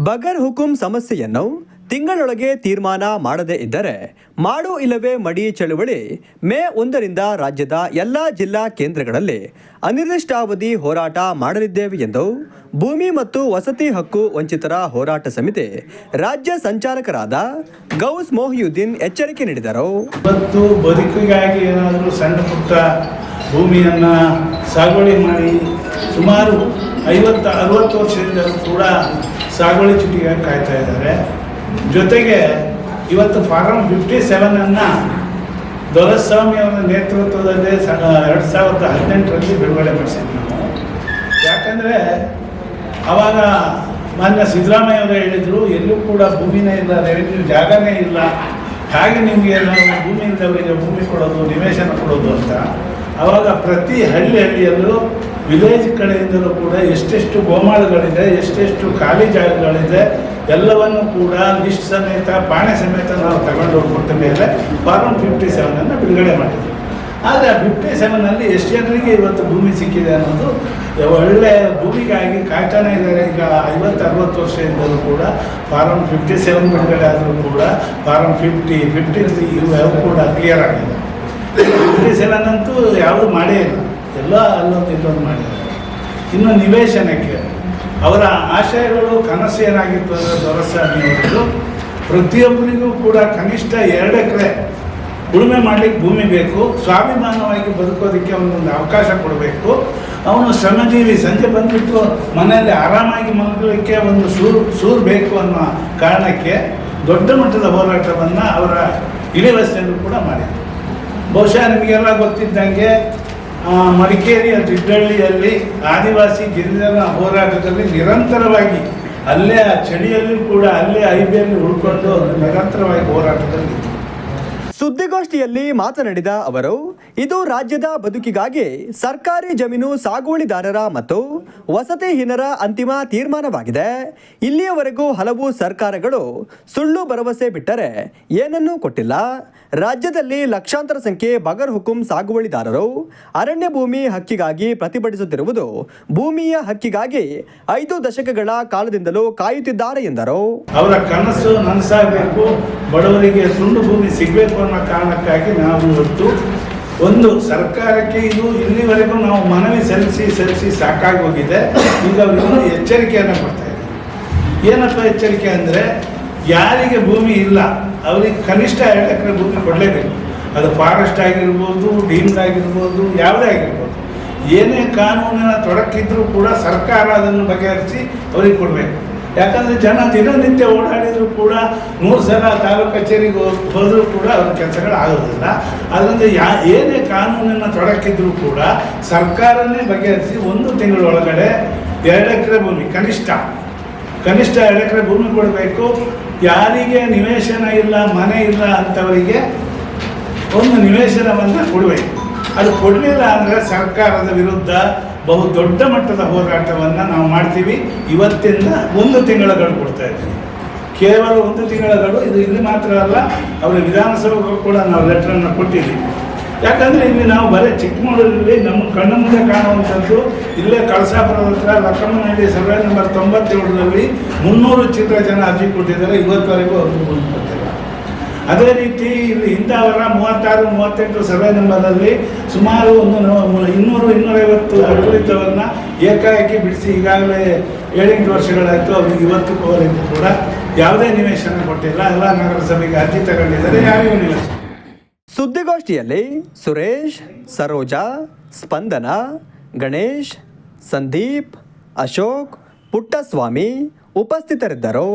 ಬಗರ್ ಹುಕುಂ ಸಮಸ್ಯೆಯನ್ನು ತಿಂಗಳೊಳಗೆ ತೀರ್ಮಾನ ಮಾಡದೇ ಇದ್ದರೆ ಮಾಡು ಇಲ್ಲವೇ ಮಡಿ ಚಳುವಳಿ ಮೇ 1ರಿಂದ ರಾಜ್ಯದ ಎಲ್ಲ ಜಿಲ್ಲಾ ಕೇಂದ್ರಗಳಲ್ಲಿ ಅನಿರ್ದಿಷ್ಟಾವಧಿ ಹೋರಾಟ ಮಾಡಲಿದ್ದೇವೆ ಎಂದು ಭೂಮಿ ಮತ್ತು ವಸತಿ ಹಕ್ಕು ವಂಚಿತರ ಹೋರಾಟ ಸಮಿತಿ ರಾಜ್ಯ ಸಂಚಾಲಕರಾದ ಗೌಸ್ ಮೊಹಿಯುದ್ದೀನ್ ಎಚ್ಚರಿಕೆ ನೀಡಿದರು. ಇವತ್ತು ಬದುಕಿಗಾಗಿ ಏನಾದರೂ ಸಣ್ಣ ಪುಟ್ಟ ಭೂಮಿಯನ್ನು ಸಾಗುವಳಿ ಮಾಡಿ ಸುಮಾರು 50-60 ವರ್ಷದಿಂದ ಕೂಡ ಸಾಗುವಳಿ ಚೀಟಿಗಾಗಿ ಕಾಯ್ತಾ ಇದ್ದಾರೆ. ಜೊತೆಗೆ ಇವತ್ತು ಫಾರಂ 57 ದೊರೆಸ್ವಾಮಿ ಅವರ ನೇತೃತ್ವದಲ್ಲಿ 2018ರಲ್ಲಿ ಬಿಡುಗಡೆ ಮಾಡಿಸಿದ್ವಿ ನಾವು. ಯಾಕಂದರೆ ಆವಾಗ ಮಾನ್ಯ ಸಿದ್ದರಾಮಯ್ಯ ಅವರು ಹೇಳಿದರು, ಎಲ್ಲೂ ಕೂಡ ಭೂಮಿನೇ ಇಲ್ಲ, ರೆವೆನ್ಯೂ ಜಾಗನೇ ಇಲ್ಲ, ಹಾಗೆ ನಿಮಗೆ ನಾವು ಭೂಮಿ ಇದ್ದವರಿಗೆ ಭೂಮಿ ಕೊಡೋದು, ನಿವೇಶನ ಕೊಡೋದು ಅಂತ. ಆವಾಗ ಪ್ರತಿ ಹಳ್ಳಿಯಲ್ಲೂ ವಿಲೇಜ್ ಕಡೆಯಿಂದಲೂ ಕೂಡ ಎಷ್ಟೆಷ್ಟು ಗೋಮಾಳಗಳಿದೆ, ಎಷ್ಟೆಷ್ಟು ಖಾಲಿ ಜಾಗಗಳಿದೆ ಎಲ್ಲವನ್ನು ಕೂಡ ಲಿಸ್ಟ್ ಸಮೇತ ಪಾಣೆ ಸಮೇತ ನಾವು ತಗೊಂಡು ಕೊಟ್ಟ ಮೇಲೆ ಫಾರಂ 57 ಬಿಡುಗಡೆ ಮಾಡಿದ್ವಿ. ಆದರೆ ಆ 57 ಎಷ್ಟು ಜನರಿಗೆ ಇವತ್ತು ಭೂಮಿ ಸಿಕ್ಕಿದೆ ಅನ್ನೋದು, ಒಳ್ಳೆ ಭೂಮಿಗಾಗಿ ಕಾಯ್ತಾನೆ ಇದ್ದಾರೆ. ಈಗ 50-60 ವರ್ಷದಿಂದಲೂ ಕೂಡ ಫಾರಂ 57 ಬಿಡುಗಡೆ ಆದರೂ ಕೂಡ ಫಾರಂ 53 ಇವು ಯಾವ ಕೂಡ ಕ್ಲಿಯರ್ ಆಗಿಲ್ಲ. 57 ಅಂತೂ ಯಾವುದು ಮಾಡೇ ಇಲ್ಲ, ಎಲ್ಲ ಇಲ್ಲೊಂದು ಮಾಡಿದ್ದಾರೆ. ಇನ್ನು ನಿವೇಶನಕ್ಕೆ ಅವರ ಆಶಯಗಳು, ಕನಸು ಏನಾಗಿತ್ತು ಅಂದರೆ ದೊರೆಸ್ವಾಮಿ ಅವರದ್ದು ಪ್ರತಿಯೊಬ್ಬರಿಗೂ ಕೂಡ ಕನಿಷ್ಠ 2 ಎಕರೆ ಉಳುಮೆ ಮಾಡಲಿಕ್ಕೆ ಭೂಮಿ ಬೇಕು, ಸ್ವಾಭಿಮಾನವಾಗಿ ಬದುಕೋದಕ್ಕೆ ಅವನಿಗೊಂದು ಅವಕಾಶ ಕೊಡಬೇಕು, ಅವನು ಶ್ರಮಜೀವಿ, ಸಂಜೆ ಬಂದುಬಿಟ್ಟು ಮನೆಯಲ್ಲಿ ಆರಾಮಾಗಿ ಮಲಗಲಿಕ್ಕೆ ಒಂದು ಸೂರು ಬೇಕು ಅನ್ನೋ ಕಾರಣಕ್ಕೆ ದೊಡ್ಡ ಮಟ್ಟದ ಹೋರಾಟವನ್ನು ಅವರ ಇಳಿವಯಸ್ಸಿನಲ್ಲೂ ಕೂಡ ಮಾಡಿದರು. ಬಹುಶಃ ನಿಮಗೆಲ್ಲ ಗೊತ್ತಿದ್ದಂಗೆ ಮಡಿಕೇರಿಯ ದಿಡ್ಡಳ್ಳಿಯಲ್ಲಿ ಆದಿವಾಸಿ ಗಿರಿಜನ ಹೋರಾಟದಲ್ಲಿ ನಿರಂತರವಾಗಿ ಅಲ್ಲೇ ಆ ಚಳಿಯಲ್ಲಿ ಕೂಡ ಅಲ್ಲೇ ಐಬಿಯಲ್ಲಿ ಉಳ್ಕೊಂಡು ನಿರಂತರವಾಗಿ ಹೋರಾಟದಲ್ಲಿ. ಸುದ್ದಿಗೋಷ್ಠಿಯಲ್ಲಿ ಮಾತನಾಡಿದ ಅವರು, ಇದು ರಾಜ್ಯದ ಬದುಕಿಗಾಗಿ ಸರ್ಕಾರಿ ಜಮೀನು ಸಾಗುವಳಿದಾರರ ಮತ್ತು ವಸತಿಹೀನರ ಅಂತಿಮ ತೀರ್ಮಾನವಾಗಿದೆ. ಇಲ್ಲಿಯವರೆಗೂ ಹಲವು ಸರ್ಕಾರಗಳು ಸುಳ್ಳು ಭರವಸೆ ಬಿಟ್ಟರೆ ಏನನ್ನೂ ಕೊಟ್ಟಿಲ್ಲ. ರಾಜ್ಯದಲ್ಲಿ ಲಕ್ಷಾಂತರ ಸಂಖ್ಯೆ ಬಗರ್ ಹುಕುಂ ಸಾಗುವಳಿದಾರರು ಅರಣ್ಯ ಭೂಮಿ ಹಕ್ಕಿಗಾಗಿ ಪ್ರತಿಭಟಿಸುತ್ತಿರುವುದು ಭೂಮಿಯ ಹಕ್ಕಿಗಾಗಿ 5 ದಶಕಗಳ ಕಾಲದಿಂದಲೂ ಕಾಯುತ್ತಿದ್ದಾರೆ ಎಂದರು. ಅವರ ಕನಸು ನನಸಾಗಬೇಕು, ಬಡವರಿಗೆ ತುಂಡು ಭೂಮಿ ಸಿಗಬೇಕು ಅನ್ನೋ ಕಾರಣಕ್ಕಾಗಿ ನಾವು ಇವತ್ತು ಒಂದು ಸರ್ಕಾರಕ್ಕೆ ಇದು ಇಲ್ಲಿವರೆಗೂ ನಾವು ಮನವಿ ಸಲ್ಲಿಸಿ ಸಾಕಾಗಿ ಹೋಗಿದೆ. ಈಗ ಅವರಿಗೆ ಎಚ್ಚರಿಕೆಯನ್ನು ಕೊಡ್ತಾ ಇದ್ದೀವಿ. ಏನಪ್ಪ ಎಚ್ಚರಿಕೆ ಅಂದರೆ, ಯಾರಿಗೆ ಭೂಮಿ ಇಲ್ಲ ಅವರಿಗೆ ಕನಿಷ್ಠ 2 ಎಕರೆ ಭೂಮಿ ಕೊಡಲೇಬೇಕು. ಅದು ಫಾರೆಸ್ಟ್ ಆಗಿರ್ಬೋದು, ಡೀಮ್ಡ್ ಆಗಿರ್ಬೋದು, ಯಾವುದೇ ಆಗಿರ್ಬೋದು. ಏನೇ ಕಾನೂನಿನ ತೊಡಕಿದ್ರೂ ಕೂಡ ಸರ್ಕಾರ ಅದನ್ನು ಬಗೆಹರಿಸಿ ಅವರಿಗೆ ಕೊಡಬೇಕು. ಯಾಕಂದರೆ ಜನ ದಿನನಿತ್ಯ ಓಡಾಡಿದರೂ ಕೂಡ 100 ಸಲ ತಾಲೂಕು ಕಚೇರಿಗೆ ಹೋದರೂ ಕೂಡ ಅವ್ರ ಕೆಲಸಗಳು ಆಗೋದಿಲ್ಲ. ಅದರಿಂದ ಏನೇ ಕಾನೂನಿನ ತೊಡಕಿದ್ರೂ ಕೂಡ ಸರ್ಕಾರನೇ ಬಗೆಹರಿಸಿ 1 ತಿಂಗಳೊಳಗಡೆ 2 ಎಕರೆ ಭೂಮಿ ಕನಿಷ್ಠ 2 ಎಕರೆ ಭೂಮಿ ಕೊಡಬೇಕು. ಯಾರಿಗೆ ನಿವೇಶನ ಇಲ್ಲ, ಮನೆ ಇಲ್ಲ ಅಂಥವರಿಗೆ ಒಂದು ನಿವೇಶನವನ್ನು ಕೊಡಬೇಕು. ಅದು ಕೊಡಲಿಲ್ಲ ಅಂದರೆ ಸರ್ಕಾರದ ವಿರುದ್ಧ ಬಹು ದೊಡ್ಡ ಮಟ್ಟದ ಹೋರಾಟವನ್ನು ನಾವು ಮಾಡ್ತೀವಿ. ಇವತ್ತಿಂದ 1 ತಿಂಗಳ ಗಡುವು ಕೊಡ್ತಾ ಇದ್ದೀವಿ. ಕೇವಲ 1 ತಿಂಗಳ ಗಡುವು. ಇದು ಇಲ್ಲಿ ಮಾತ್ರ ಅಲ್ಲ, ಅವರ ವಿಧಾನಸಭೆಗೂ ಕೂಡ ನಾವು ಲೆಟ್ರನ್ನು ಕೊಟ್ಟಿದ್ದೀವಿ. ಯಾಕಂದರೆ ಇಲ್ಲಿ ನಾವು ಬರೀ ಚಿಕ್ಕಮಗಳೂರಲ್ಲಿ ನಮ್ಮ ಕಣ್ಣು ಮುಂದೆ ಕಾಣುವಂಥದ್ದು, ಇಲ್ಲೇ ಕಳಸಾಪುರದ ಹತ್ರ ಲಕ್ಕಮ್ಮನಹಳ್ಳಿ ಸರ್ವೆ ನಂಬರ್ 97ರಲ್ಲಿ 300 ಚಿತ್ರ ಜನ ಅರ್ಜಿ ಕೊಟ್ಟಿದ್ದಾರೆ. ಇವತ್ತವರೆಗೂ ಅವ್ರಿಗೆ ಕೊಟ್ಟಿಲ್ಲ. ಅದೇ ರೀತಿ ಇಲ್ಲಿ ಇಂಥವರ 36-38 ಸರ್ವೆ ನಂಬರಲ್ಲಿ ಸುಮಾರು 200-250 ಅಡಳಿತವನ್ನು ಏಕಾಏಕಿ ಬಿಡಿಸಿ ಈಗಾಗಲೇ 7-8 ವರ್ಷಗಳಾಯಿತು. ಅವ್ರಿಗೆ ಇವತ್ತುವರೆಗೂ ಕೂಡ ಯಾವುದೇ ನಿವೇಶನ ಕೊಟ್ಟಿಲ್ಲ. ಎಲ್ಲ ನಗರಸಭೆಗೆ ಅರ್ಜಿ ತಗೊಂಡಿದ್ದಾರೆ, ಯಾರಿಗೂ ನಿವೇಶನ. ಸುದ್ದಿಗೋಷ್ಠಿಯಲ್ಲಿ ಸುರೇಶ್, ಸರೋಜಾ, ಸ್ಪಂದನ, ಗಣೇಶ್, ಸಂದೀಪ್, ಅಶೋಕ್, ಪುಟ್ಟಸ್ವಾಮಿ ಉಪಸ್ಥಿತರಿದ್ದರು.